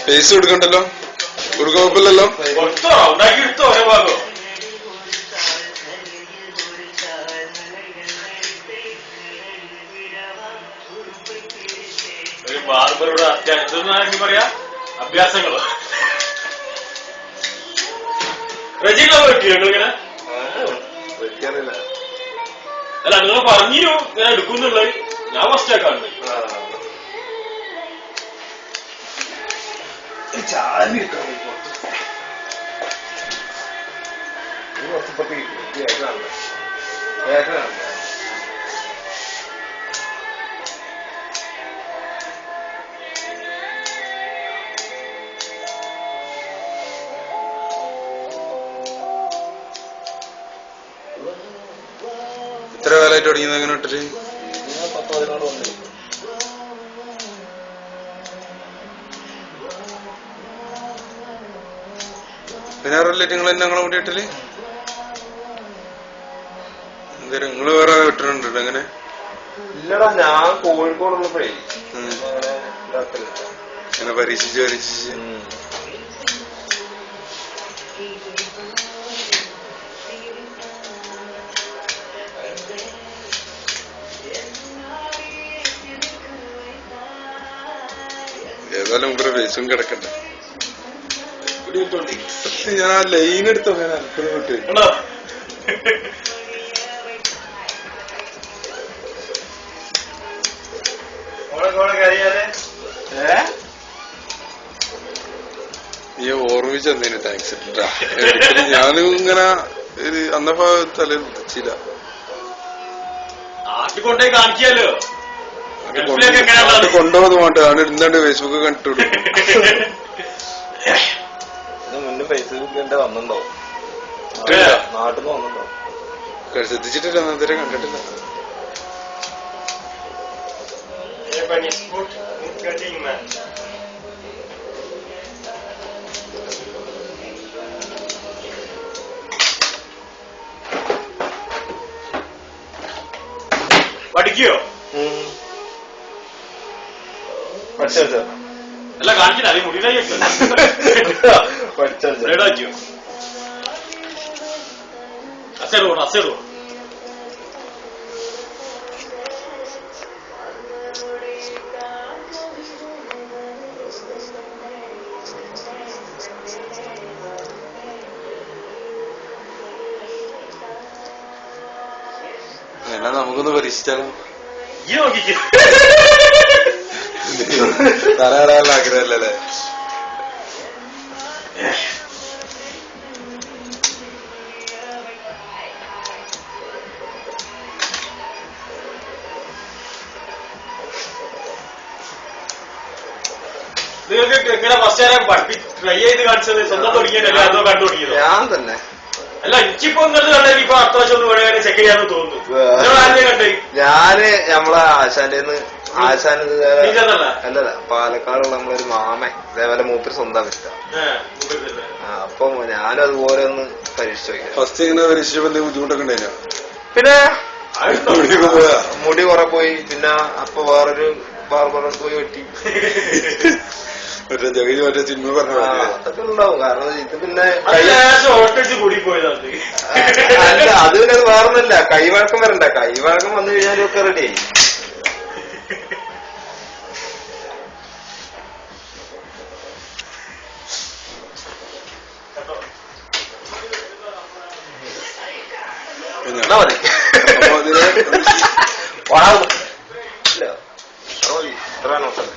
Pace കൊടുക്കണ്ടല്ലോ, കൊടുക്കാൻ കുഴപ്പമില്ലല്ലോ. ഒരു ബാർബറുടെ അത്യാവശ്യം പറയാ അഭ്യാസങ്ങളോ റജികളെ പറ്റിയോ ഇങ്ങനെ? അല്ല നിങ്ങൾ പറഞ്ഞു ഞാൻ എടുക്കുന്നുള്ളത്, ഞാൻ ഫസ്റ്റ് ആക്കാണ്. എത്ര കാലമായിട്ട് തുടങ്ങിയത് അങ്ങനെ ഇട്ടിട്ട്? പിന്നെ അറിയില്ലേ നിങ്ങൾ തന്നെ ഞങ്ങളെ കൂടി ഇട്ടില്? എന്തായാലും നിങ്ങള് വേറെ ഇട്ടിട്ടുണ്ട് അങ്ങനെ? ഇല്ലടാ, ഞാൻ കോഴിക്കോടുള്ളപ്പോഴേ അങ്ങനെ പരീക്ഷിച്ച് ഏതായാലും മുമ്പ് ഫേസും കിടക്കട്ടെ. ഞാൻ ആ ലൈൻ എടുത്തോ, ഞാൻ അൽപ്പത് വിട്ട് നീ ഓർമ്മിച്ചെന്നതിന് താങ്ക്സ്. ഞാനും ഇങ്ങനെ ഒരു അന്നപ്പോ തല ഉദിച്ചില്ല. നാട്ടിക്കൊണ്ടേ കാണിക്കാലോ, കൊണ്ടുപോകുന്നത് വേണ്ട. ആണ് ഇല്ലാണ്ട് ഫേസ്ബുക്ക് കണ്ടിട്ടുള്ളൂ. മുന്നേ ഫേസ്ബുക്കിൽ വന്നിട്ടുണ്ടോ? നാട്ടിൽ നിന്ന് വന്നിട്ടുണ്ടോ? ശ്രദ്ധിച്ചിട്ടില്ല, അന്നേരം കണ്ടിട്ടില്ല. പഠിക്കോ? അല്ല കാണിക്കില്ല, അത് മുടിയിലാക്കിയോ? അസേടോ അസേടോ എന്നാ നമുക്കൊന്ന് പരീക്ഷിച്ചാലോ? ഈ നോക്കിക്കോ, തലകടാനുള്ള ആഗ്രഹമല്ലേ? നിങ്ങൾക്ക് ഇങ്ങനെ ഫസ്റ്റ് ആരാ ട്രൈ ചെയ്ത് കാണിച്ചത്? സ്വന്തം തുടങ്ങിയതല്ലേ അതോ കണ്ടു തുടങ്ങിയതോ? ഞാൻ തന്നെ. അല്ല എനിക്കിപ്പോ ഇങ്ങോട്ട് കണ്ടെങ്കിൽ ഇപ്പൊ അടുത്ത വർഷം ഒന്ന് വേണേ ചെക്ക് ചെയ്യാന്ന് തോന്നുന്നു. കണ്ടേ ഞാന് നമ്മളെ ആശാന്റെ അല്ലല്ല, പാലക്കാടുള്ള നമ്മളൊരു മാമൻ ഇതേപോലെ മൂപ്പര് സ്വന്തം വിറ്റ. അപ്പൊ ഞാനും അതുപോലെ ഒന്ന് പരീക്ഷിച്ചു നോക്കിയത്. ഫസ്റ്റ് ഇങ്ങനെ പരീക്ഷിച്ചപ്പോ ബുദ്ധിമുട്ടൊക്കെ ഉണ്ടായില്ല? പിന്നെ മുടി കുറെ പോയി. പിന്നെ അപ്പൊ വേറൊരു ബാർബറെ പോയി വെട്ടി. മറ്റേ സിനിമ പറഞ്ഞ അതൊക്കെ ഉണ്ടാവും. കാരണം ഇത് പിന്നെ കൂടി പോയതാണ്. അല്ല, അത് പിന്നെ അത് വേറൊന്നുമില്ല. കൈവഴക്കം വരണ്ട. കൈവഴക്കം വന്നു കഴിഞ്ഞാലും ഒക്കെ റെഡിയായി. എന്നാ മതി. ഇത്ര നോക്കല്ലേ.